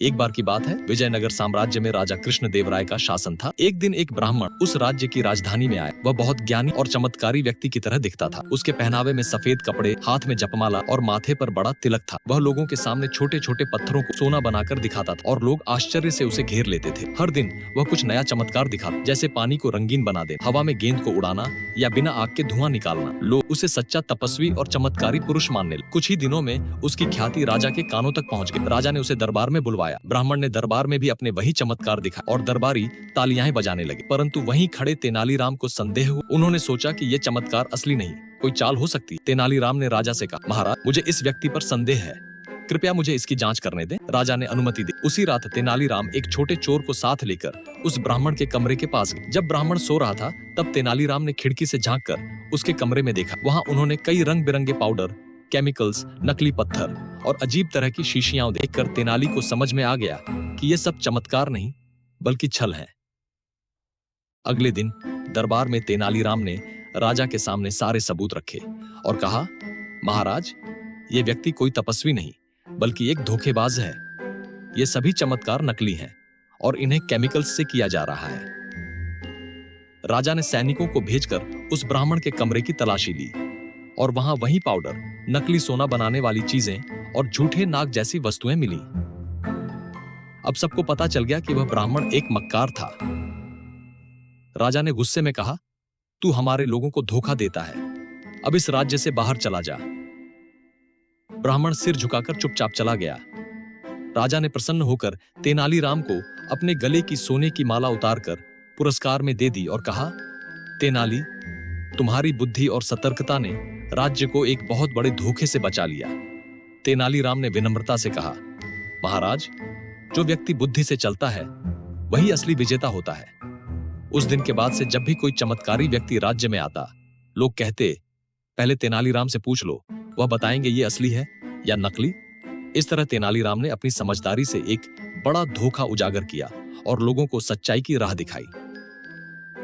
एक बार की बात है, विजयनगर साम्राज्य में राजा कृष्णदेवराय का शासन था। एक दिन एक ब्राह्मण उस राज्य की राजधानी में आया। वह बहुत ज्ञानी और चमत्कारी व्यक्ति की तरह दिखता था। उसके पहनावे में सफेद कपड़े, हाथ में जपमाला और माथे पर बड़ा तिलक था। वह लोगों के सामने छोटे छोटे पत्थरों को सोना बनाकर दिखाता था और लोग आश्चर्य से उसे घेर लेते थे। हर दिन वह कुछ नया चमत्कार दिखाता, जैसे पानी को रंगीन बना देना, हवा में गेंद को उड़ाना या बिना आग के धुआं निकालना। लोग उसे सच्चा तपस्वी और चमत्कारी पुरुष मानने लगे। कुछ ही दिनों में उसकी ख्याति राजा के कानों तक पहुंच गई। राजा ने उसे दरबार में बुलवाया। ब्राह्मण ने दरबार में भी अपने वही चमत्कार दिखाए और दरबारी तालियां बजाने लगे। परंतु वहीं खड़े तेनालीराम को संदेह हुआ। उन्होंने सोचा कि ये चमत्कार असली नहीं, कोई चाल हो सकती। तेनालीराम ने राजा से कहा, महाराज, मुझे इस व्यक्ति पर संदेह है, कृपया मुझे इसकी जांच करने दें। राजा ने अनुमति दी। उसी रात तेनालीराम एक छोटे चोर को साथ लेकर उस ब्राह्मण के कमरे के पास गए। जब ब्राह्मण सो रहा था, तब तेनालीराम ने खिड़की से झांककर उसके कमरे में देखा। वहां उन्होंने कई रंग बिरंगे पाउडर, केमिकल्स, नकली पत्थर और अजीब तरह की शीशियां देखकर तेनाली को समझ में आ गया कि ये सब चमत्कार नहीं बल्कि छल है। अगले दिन दरबार में तेनालीराम ने राजा के सामने सारे सबूत रखे और कहा, महाराज, ये व्यक्ति कोई तपस्वी नहीं बल्कि एक धोखेबाज है। ये सभी चमत्कार नकली हैं और इन्हें केमिकल्स से किया जा रहा है। राजा ने सैनिकों को भेजकर उस ब्राह्मण के कमरे की तलाशी ली और वहां वही पाउडर, नकली सोना बनाने वाली चीजें और झूठे नाग जैसी वस्तुएं मिली। अब सबको पता चल गया कि वह ब्राह्मण एक मक्कार था। राजा ने गुस्से में कहा, तू हमारे लोगों को धोखा देता है, अब इस राज्य से बाहर चला जा। ब्राह्मण सिर झुकाकर चुपचाप चला गया। राजा ने प्रसन्न होकर तेनालीराम को अपने गले की सोने की माला उतारकर पुरस्कार में दे दी और कहा, तेनाली, तुम्हारी बुद्धि और सतर्कता ने राज्य को एक बहुत बड़े धोखे से बचा लिया। तेनालीराम ने विनम्रता से कहा, महाराज, जो व्यक्ति बुद्धि से चलता है वही असली विजेता होता है। उस दिन के बाद से जब भी कोई चमत्कारी व्यक्ति राज्य में आता, लोग कहते, पहले तेनालीराम से पूछ लो, वह बताएंगे ये असली है या नकली। इस तरह तेनालीराम ने अपनी समझदारी से एक बड़ा धोखा उजागर किया और लोगों को सच्चाई की राह दिखाई।